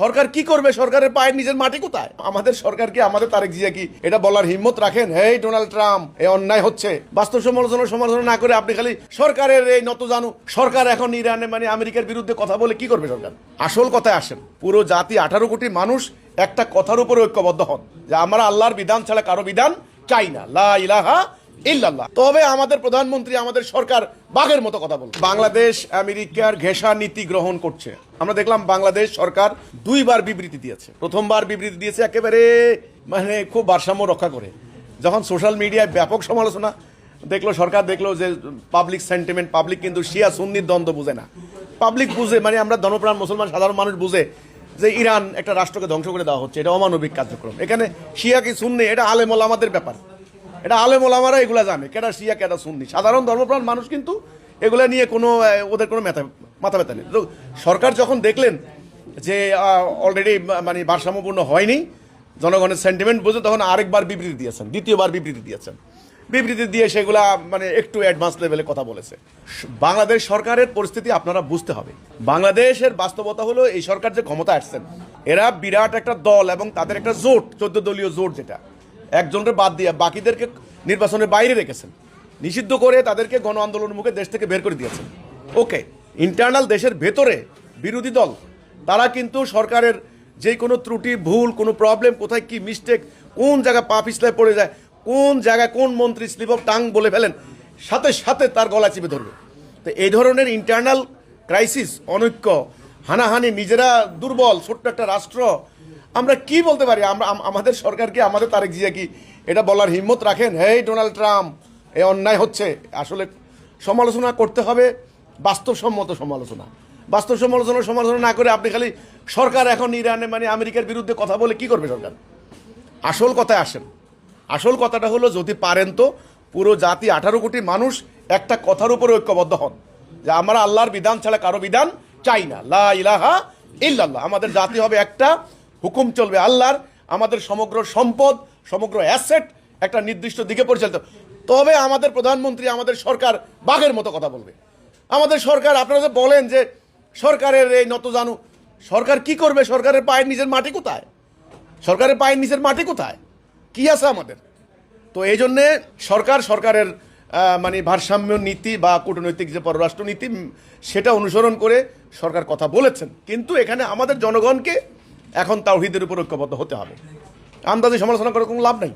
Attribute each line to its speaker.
Speaker 1: সরকার কি করবে? সরকারের পায়ের নিচের মাটি কোথায়? আমাদের সরকার কি, আমাদের তারেক জিয়া কি এটা বলার হিম্মত রাখেন? হেই ডোনাল্ড ট্রাম্প, এই অন্যায় হচ্ছে, বাস্তব সমালোচনা না করে আপনি খালি সরকারের এই নত জানু সরকার এখন ইরানে আমেরিকার বিরুদ্ধে কথা বলে কি করবে সরকার? আসল কথায় আসেন, পুরো জাতি 18 কোটি মানুষ একটা কথার উপর ঐক্যবদ্ধ হন যে আমরা আল্লাহর বিধান ছাড়া কারো বিধান চাই না, লা ইলাহা ইল্লাল্লাহ। তবে আমাদের প্রধানমন্ত্রী, আমাদের সরকার বাঘের মতো কথা বলছে। বাংলাদেশ আমেরিকার ঘেঁষা নীতি গ্রহণ করছে। আমরা দেখলাম বাংলাদেশ সরকার 2বার বিবৃতি দিয়েছে। প্রথমবার বিবৃতি দিয়েছে একেবারে খুব ভারসাম্য রক্ষা করে, যখন সোশ্যাল মিডিয়ায় ব্যাপক সমালোচনা দেখলো, সরকার দেখলো যে পাবলিক সেন্টিমেন্ট, পাবলিক কিন্তু শিয়া সুন্নির দ্বন্দ্ব বুঝে না। পাবলিক বুঝে, আমরা ধর্মপ্রাণ মুসলমান সাধারণ মানুষ বুঝে যে ইরান একটা রাষ্ট্রকে ধ্বংস করে দেওয়া হচ্ছে, এটা অমানবিক কার্যক্রম। এখানে শিয়া কি সুন্নি এটা আলেম ওলামাদের ব্যাপার, এটা আলেম ওলামারা এগুলা জানে, কেটা শিয়া কেটা সুন্নি। সাধারণ ধর্মপ্রাণ মানুষ কিন্তু এগুলা নিয়ে ওদের কোনো মাথা ব্যথা নেই। সরকার যখন দেখলেন যে অলরেডি ভারসাম্যপূর্ণ হয়নি, জনগণের সেন্টিমেন্ট বুঝে, তখন আরেকবার বিবৃতি দিয়েছেন, দ্বিতীয়বার বিবৃতি দিয়েছেন। বিবৃতি দিয়ে সেগুলা একটু অ্যাডভান্স লেভেলে কথা বলেছে। বাংলাদেশ সরকারের পরিস্থিতি আপনারা বুঝতে হবে। বাংলাদেশের বাস্তবতা হলো, এই সরকার যে ক্ষমতা আসছেন, এরা বিরাট একটা দল এবং তাদের একটা জোট, 14 দলীয় জোট, যেটা একজনকে বাদ দিয়ে বাকিদেরকে নির্বাচনের বাইরে রেখেছেন, নিষিদ্ধ করে তাদেরকে গণ আন্দোলনের মুখে দেশ থেকে বের করে দিয়েছেন। ওকে, ইন্টারনাল দেশের ভেতরে বিরোধী দল তারা কিন্তু সরকারের যে কোনো ত্রুটি, ভুল, কোনো প্রবলেম, কোথায় কি মিস্টেক, কোন জায়গায় পা পিছলায় পড়ে যায়, কোন জায়গায় কোন মন্ত্রী স্লিপ অফ টাং বলে ফেলেন, সাথে সাথে তার গলা চিপে ধরবে। তো এই ধরনের ইন্টারনাল ক্রাইসিস, অনৈক্য, হানাহানি, নিজেরা দুর্বল ছোট্ট একটা রাষ্ট্র, আমরা কি বলতে পারি? আমাদের সরকার কি, আমাদের তারেক জিয়া কি এটা বলার হিম্মত রাখেন? হেই ডোনাল্ড ট্রাম্প, এই অন্যায় হচ্ছে। আসলে সমালোচনা করতে হবে, বাস্তবসম্মত সমালোচনা। বাস্তব সমালোচনা না করে আপনি খালি সরকার এখন ইরানে আমেরিকার বিরুদ্ধে কথা বলে কি করবে সরকার? আসল কথায় আসেন। আসল কথাটা হলো, যদি পারেন তো পুরো জাতি 18 কোটি মানুষ একটা কথার উপর ঐক্যবদ্ধ হন যে আমরা আল্লাহর বিধান ছাড়া কারো বিধান চাই না, লা ইলাহা ইল্লাল্লাহ। আমাদের জাতি হবে একটা, হুকুম চলবে আল্লাহর, আমাদের সমগ্র সম্পদ, সমগ্র অ্যাসেট একটা নির্দিষ্ট দিকে পরিচালিত। তবে আমাদের প্রধানমন্ত্রী, আমাদের সরকার বাঘের মতো কথা বলবে। আমাদের সরকার, আপনারা যে বলেন যে সরকারের এই নত জানু সরকার কি করবে? সরকারের পায়ের নিচের মাটি কোথায়? সরকারের পায়ের নিচের মাটি কোথায়? কি আছে আমাদের? তো এই জন্যে সরকারের ভারসাম্য নীতি বা কূটনৈতিক যে পররাষ্ট্র নীতি, সেটা অনুসরণ করে সরকার কথা বলেছেন। কিন্তু এখানে আমাদের জনগণকে এখন তাওহীদের উপর ঐক্যবদ্ধ হতে হবে। আন্দাজে সমালোচনা করে কোনো লাভ নাই।